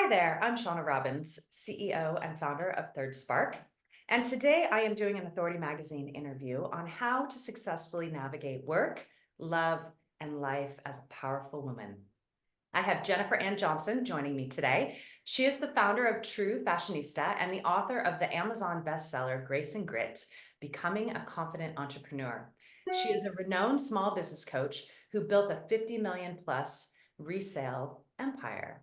Hi there, I'm Shauna Robbins, CEO and founder of Third Spark. And today I am doing an Authority Magazine interview on how to successfully navigate work, love, and life as a powerful woman. I have Jennifer Ann Johnson joining me today. She is the founder of True Fashionista and the author of the Amazon bestseller, Grace and Grit, Becoming a Confident Entrepreneur. She is a renowned small business coach who built a 50 million plus resale empire.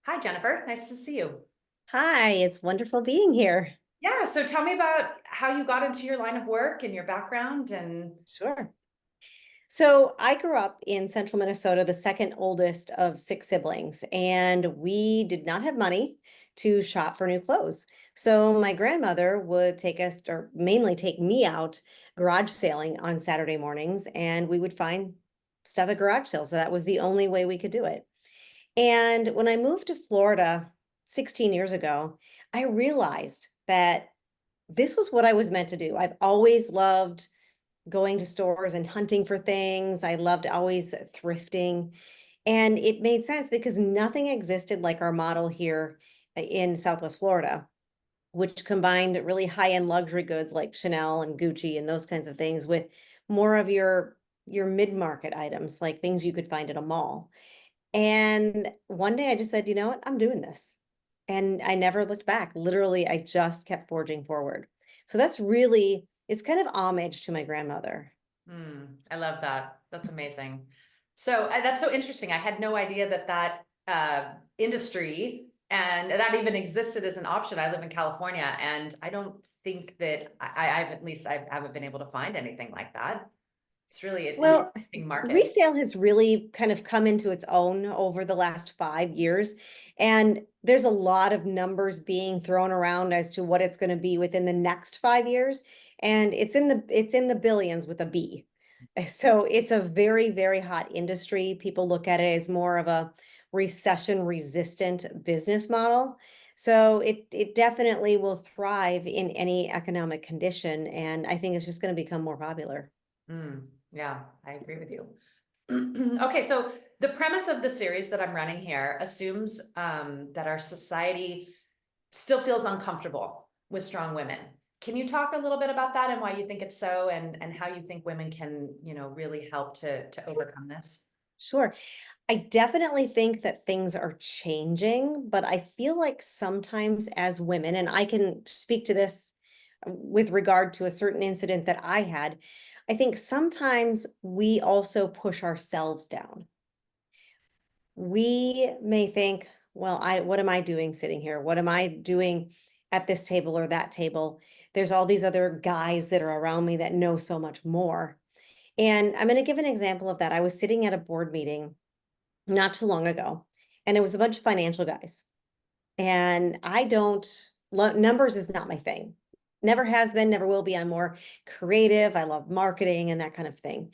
Hi, Jennifer. Nice to see you. Hi, it's wonderful being here. Yeah, so tell me about how you got into your line of work and your background and Sure. So I grew up in central Minnesota, the second oldest of six siblings, and we did not have money to shop for new clothes. So my grandmother would take us, or mainly take me out garage sailing on Saturday mornings, and we would find stuff at garage sales. So that was the only way we could do it. And when I moved to Florida 16 years ago, I realized that this was what I was meant to do. I've always loved going to stores and hunting for things. I loved always thrifting. And it made sense because nothing existed like our model here in Southwest Florida, which combined really high-end luxury goods like Chanel and Gucci and those kinds of things with more of your mid-market items, like things you could find at a mall. And one day I just said, you know what, I'm doing this. And I never looked back. Literally, I just kept forging forward. So that's really, it's kind of homage to my grandmother. I love that. That's amazing. So that's so interesting. I had no idea that industry and that even existed as an option. I live in California, and I don't think that I've at least I haven't been able to find anything like that. It's really an Well, interesting market. resale has really kind of come into its own over the last 5 years. And there's a lot of numbers being thrown around as to what it's going to be within the next 5 years. And it's in the billions with a B. So it's a very, very hot industry. People look at it as more of a recession resistant business model. So it definitely will thrive in any economic condition. And I think it's just going to become more popular. Yeah, I agree with you. Okay, so the premise of the series that I'm running here assumes that our society still feels uncomfortable with strong women. Can you talk a little bit about that and why you think it's so, and how you think women can, really help to overcome this? Sure. I definitely think that things are changing, but I feel like sometimes as women, and I can speak to this with regard to a certain incident that I had, I think sometimes we also push ourselves down. We may think, well, what am I doing sitting here? What am I doing at this table or that table? There's all these other guys that are around me that know so much more. And I'm going to give an example of that. I was sitting at a board meeting not too long ago, and it was a bunch of financial guys. And I don't, numbers is not my thing. Never has been, never will be. I'm more creative. I love marketing and that kind of thing.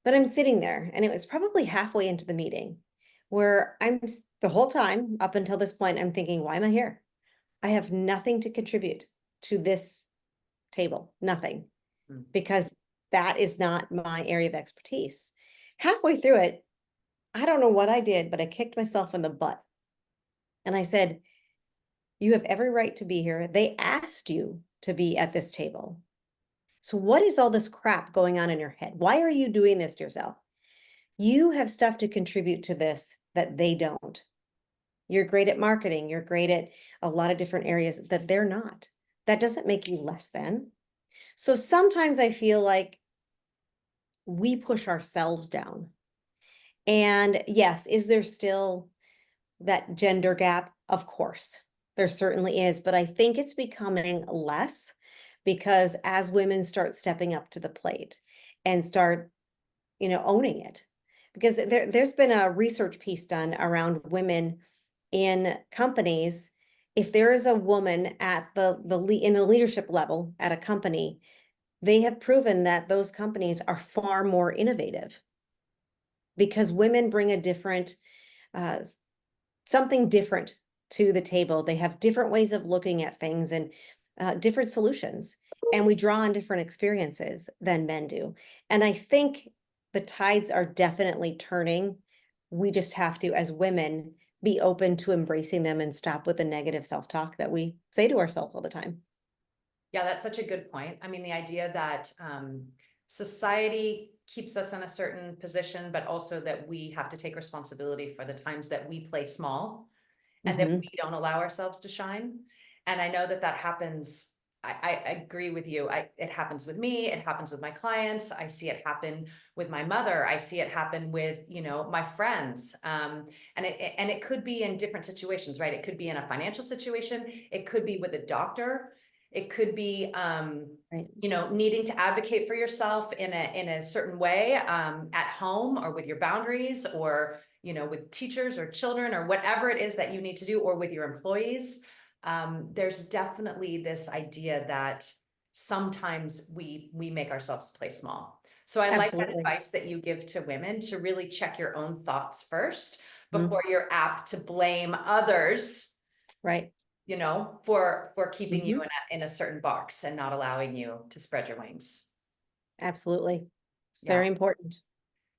But I'm sitting there, and it was probably halfway into the meeting where the whole time up until this point, I'm thinking, why am I here? I have nothing to contribute to this table, nothing, Mm. because that is not my area of expertise. Halfway through it, I don't know what I did, but I kicked myself in the butt. And I said, you have every right to be here. They asked you to be at this table. So what is all this crap going on in your head? Why are you doing this to yourself? You have stuff to contribute to this that they don't. You're great at marketing. You're great at a lot of different areas that they're not. That doesn't make you less than. So sometimes I feel like we push ourselves down. And yes, is there still that gender gap? Of course, there certainly is, but I think it's becoming less because as women start stepping up to the plate and start, owning it. Because there's been a research piece done around women in companies. If there is a woman at in a leadership level at a company, they have proven that those companies are far more innovative because women bring a different uh, something different to the table. They have different ways of looking at things and different solutions. And we draw on different experiences than men do. And I think the tides are definitely turning. We just have to, as women, be open to embracing them and stop with the negative self-talk that we say to ourselves all the time. Yeah, that's such a good point. I mean, the idea that society keeps us in a certain position, but also that we have to take responsibility for the times that we play small and that Mm-hmm. we don't allow ourselves to shine. And I know that that happens. I agree with you. It happens with me. It happens with my clients. I see it happen with my mother. I see it happen with, my friends. And it could be in different situations, right? It could be in a financial situation. It could be with a doctor. It could be, Right. needing to advocate for yourself in a certain way, at home or with your boundaries, or with teachers or children or whatever it is that you need to do, or with your employees. There's definitely this idea that sometimes we make ourselves play small. So I like that Absolutely. advice that you give to women, to really check your own thoughts first Mhm. before you're apt to blame others, Right. for keeping you Hmm. in a certain box and not allowing you to spread your wings. Absolutely. It's Yeah. very important.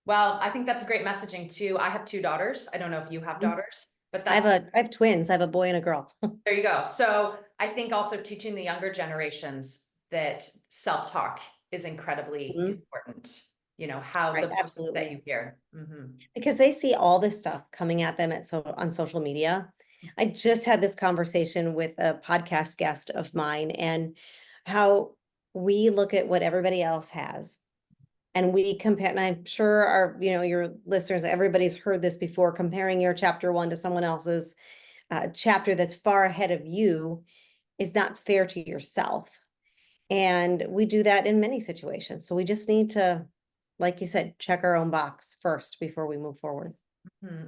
Well, I think that's great messaging too. I have two daughters. I don't know if you have Mhm. daughters, but I have that's, I have twins. I have a boy and a girl. there you go. So I think also teaching the younger generations that self-talk is incredibly Mhm. important. How Right. the voices that Absolutely. you hear. Mhm. Because they see all this stuff coming at them on social media. I just had this conversation with a podcast guest of mine and how we look at what everybody else has and we compare, and I'm sure your listeners, everybody's heard this before, comparing your chapter one to someone else's chapter that's far ahead of you is not fair to yourself. And we do that in many situations. So we just need to, like you said, check our own box first before we move forward.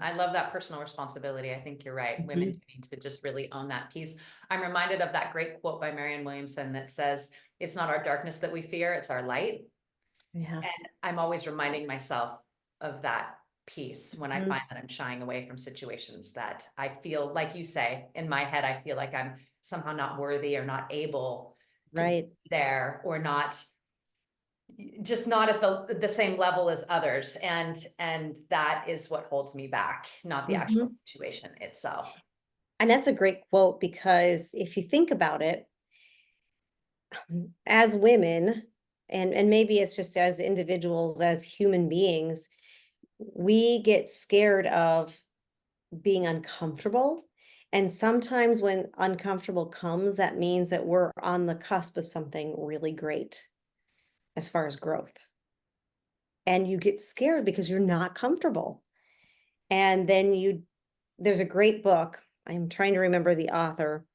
I love that personal responsibility. I think you're right. Women do Mhm. need to just really own that piece. I'm reminded of that great quote by Marianne Williamson that says, "It's not our darkness that we fear, it's our light." Yeah. And I'm always reminding myself of that piece when I Mhm. find that I'm shying away from situations that I feel, like you say, in my head, I feel like I'm somehow not worthy or not able to be Right. there, or not at the same level as others. And that is what holds me back, not the actual Mhm. situation itself. And that's a great quote because if you think about it, as women, and maybe it's just as individuals, as human beings, we get scared of being uncomfortable. And sometimes when uncomfortable comes, that means that we're on the cusp of something really great as far as growth. And you get scared because you're not comfortable. And then there's a great book. I'm trying to remember the author,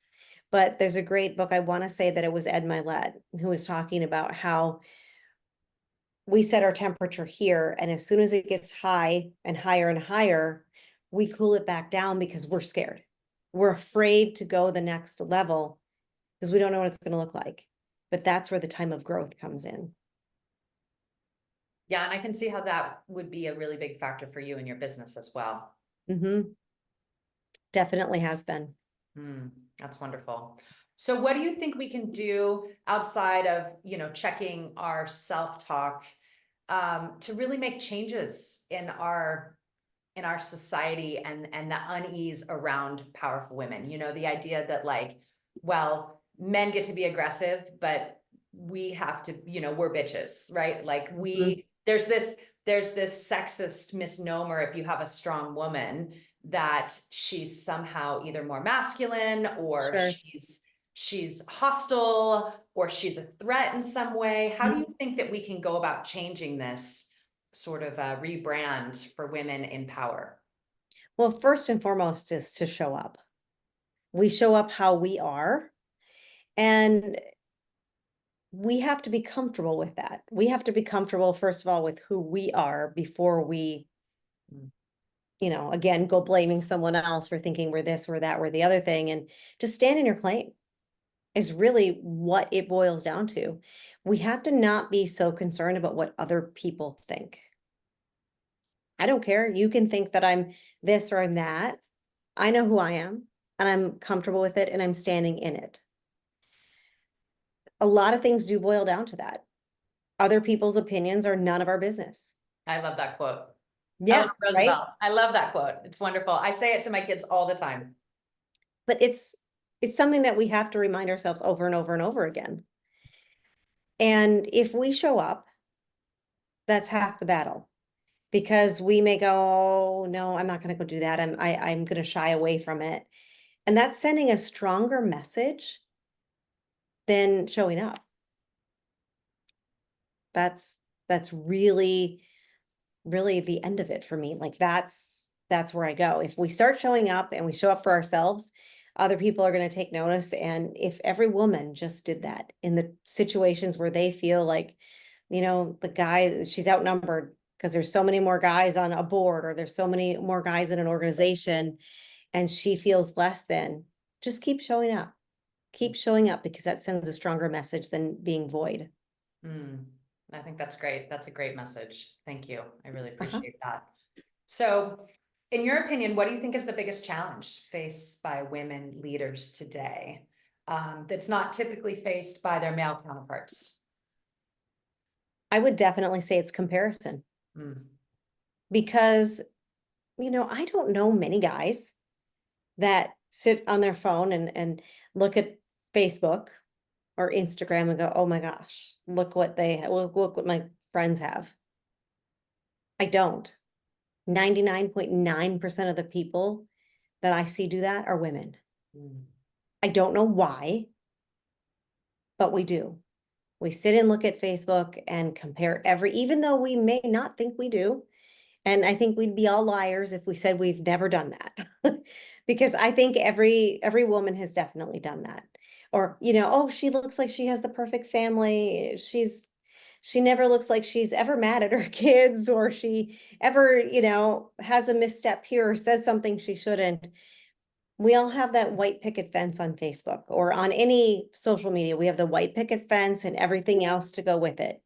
but there's a great book. I want to say that it was Ed Milet who was talking about how we set our temperature here. And as soon as it gets high and higher, we cool it back down because we're scared. We're afraid to go the next level because we don't know what it's going to look like. But that's where the time of growth comes in. Yeah, and I can see how that would be a really big factor for you in your business as well. Mm-hmm. Definitely has been. That's wonderful. So what do you think we can do outside of, checking our self-talk, to really make changes in our society, and the unease around powerful women? The idea that, like, well, men get to be aggressive, but we have to, we're bitches, right? Like, Mhm. there's this sexist misnomer, if you have a strong woman, that she's somehow either more masculine, or Sure. she's hostile, or she's a threat in some way. How do you Mhm. think that we can go about changing this sort of rebrand for women in power? Well, first and foremost is to show up. We show up how we are, and we have to be comfortable with that. We have to be comfortable, first of all, with who we are before we, Mm. again, go blaming someone else for thinking we're this, we're that, we're the other thing. And just stand in your claim is really what it boils down to. We have to not be so concerned about what other people think. I don't care. You can think that I'm this or I'm that. I know who I am and I'm comfortable with it and I'm standing in it. A lot of things do boil down to that. Other people's opinions are none of our business. I love that quote. Yeah, Eleanor right. Roosevelt. I love that quote. It's wonderful. I say it to my kids all the time. But it's something that we have to remind ourselves over and over and over again. And if we show up, that's half the battle. Because we may go, oh, no, I'm not going to go do that. I'm going to shy away from it. And that's sending a stronger message than showing up. That's that's really the end of it for me. Like that's where I go. If we start showing up and we show up for ourselves, other people are going to take notice. And if every woman just did that in the situations where they feel like, the guy, she's outnumbered because there's so many more guys on a board or there's so many more guys in an organization and she feels less than, just keep showing up. Keep showing up because that sends a stronger message than being void. Mm, I think that's great. That's a great message. Thank you. I really Uh-huh. appreciate that. So, in your opinion, what do you think is the biggest challenge faced by women leaders today, that's not typically faced by their male counterparts? I would definitely say it's comparison Mm, because, I don't know many guys that sit on their phone and look at Facebook or Instagram and go, oh my gosh, look what my friends have. I don't. 99.9% of the people that I see do that are women. mm, I don't know why, but we do. We sit and look at Facebook and compare even though we may not think we do. And I think we'd be all liars if we said we've never done that. Because I think every woman has definitely done that. Or, oh, she looks like she has the perfect family. She never looks like she's ever mad at her kids or she ever, has a misstep here or says something she shouldn't. We all have that white picket fence on Facebook or on any social media. We have the white picket fence and everything else to go with it.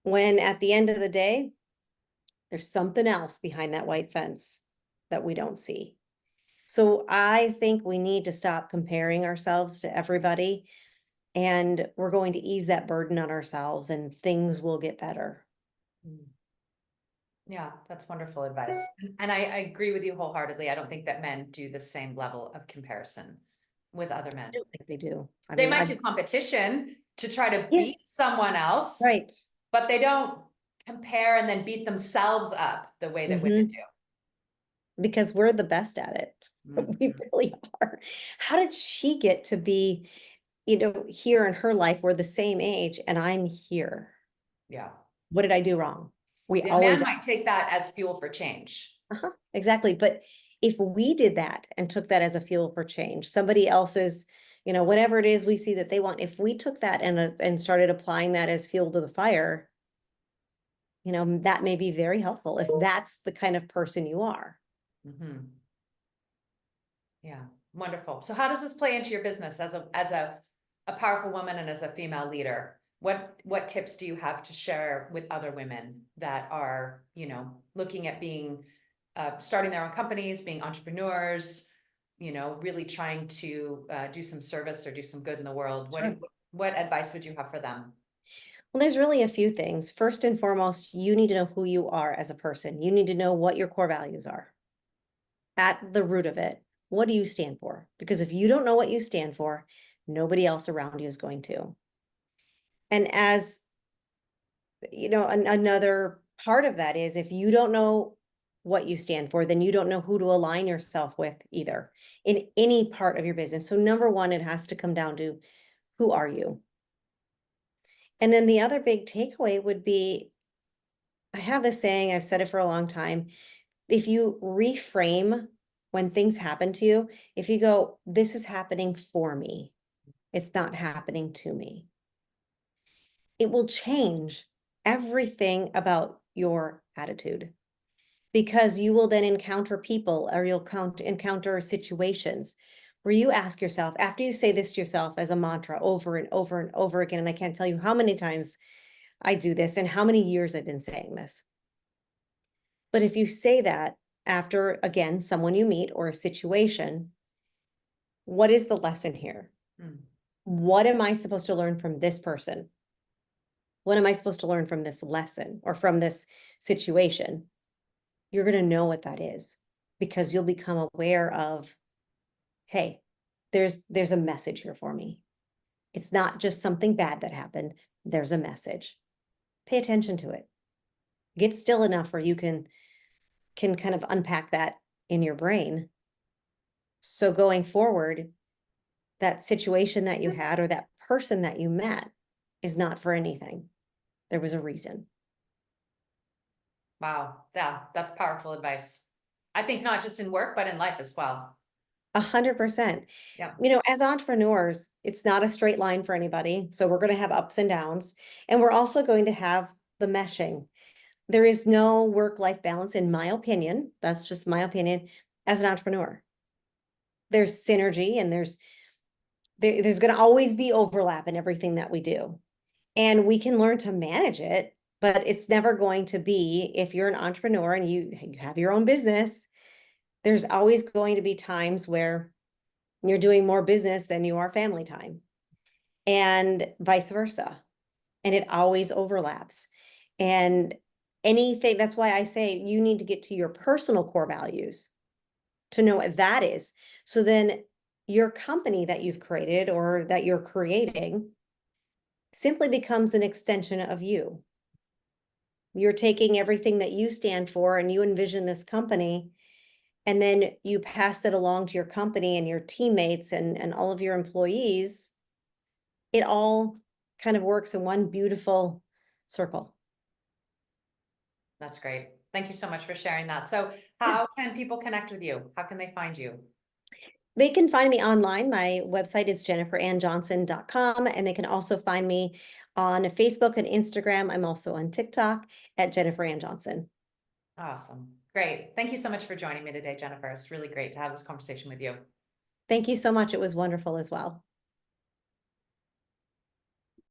When at the end of the day, there's something else behind that white fence that we don't see. So I think we need to stop comparing ourselves to everybody and we're going to ease that burden on ourselves and things will get better. mm. Yeah, that's wonderful advice. And I agree with you wholeheartedly. I don't think that men do the same level of comparison with other I men. don't think they do. I They mean, might do competition to try to yeah, beat someone else, right. but they don't compare and then beat themselves up the way that women Hmm. Because we're the best at it. do. We Mhm. really are. How did she get to be, here in her life? We're the same age and I'm here. Yeah. What did I do wrong? We See, a always man might ask. take that as fuel for change. Uh-huh, exactly. But if we did that and took that as a fuel for change, somebody else's, whatever it is we see that they want, if we took that and started applying that as fuel to the fire, that may be very helpful if that's the kind of person you are. Mhm. Yeah, wonderful. So how does this play into your business as a powerful woman and as a female leader? What tips do you have to share with other women that are, looking at being starting their own companies, being entrepreneurs, really trying to do some service or do some good in the world? Sure. What advice would you have for them? Well, there's really a few things. First and foremost, you need to know who you are as a person. You need to know what your core values are at the root of it. What do you stand for? Because if you don't know what you stand for, nobody else around you is going to. And as another part of that is if you don't know what you stand for, then you don't know who to align yourself with either in any part of your business. So number one, it has to come down to who are you? And then the other big takeaway would be, I have this saying, I've said it for a long time. If you reframe when things happen to you, if you go, this is happening for me, it's not happening to me, it will change everything about your attitude. Because you will then encounter people or you'll encounter situations where you ask yourself, after you say this to yourself as a mantra over and over and over again, and I can't tell you how many times I do this and how many years I've been saying this. But if you say that after, again, someone you meet or a situation, what is the lesson here? Mm, What am I supposed to learn from this person? What am I supposed to learn from this lesson or from this situation? you're going to know what that is because you'll become aware of, hey, there's a message here for me. It's not just something bad that happened. There's a message. Pay attention to it. Get still enough where you can kind of unpack that in your brain. So going forward, that situation that you had or that person that you met is not for anything. There was a reason. Wow. Yeah, that's powerful advice. I think not just in work, but in life as well. 100%. Yeah. You know, as entrepreneurs, it's not a straight line for anybody. So we're going to have ups and downs, and we're also going to have the meshing. There is no work-life balance, in my opinion. That's just my opinion as an entrepreneur. There's synergy and there's going to always be overlap in everything that we do. And we can learn to manage it, but it's never going to be, if you're an entrepreneur and you have your own business, there's always going to be times where you're doing more business than you are family time, and vice versa. And it always overlaps. And anything, that's why I say you need to get to your personal core values to know what that is. So then your company that you've created or that you're creating simply becomes an extension of you. You're taking everything that you stand for and you envision this company, and then you pass it along to your company and your teammates and all of your employees. It all kind of works in one beautiful circle. That's great. Thank you so much for sharing that. So Yeah. how can people connect with you? How can they find you? They can find me online. My website is jenniferannjohnson.com, and they can also find me on Facebook and Instagram. I'm also on TikTok at Jennifer Ann Johnson. Awesome. Great. Thank you so much for joining me today, Jennifer. It's really great to have this conversation with you. Thank you so much. It was wonderful as well.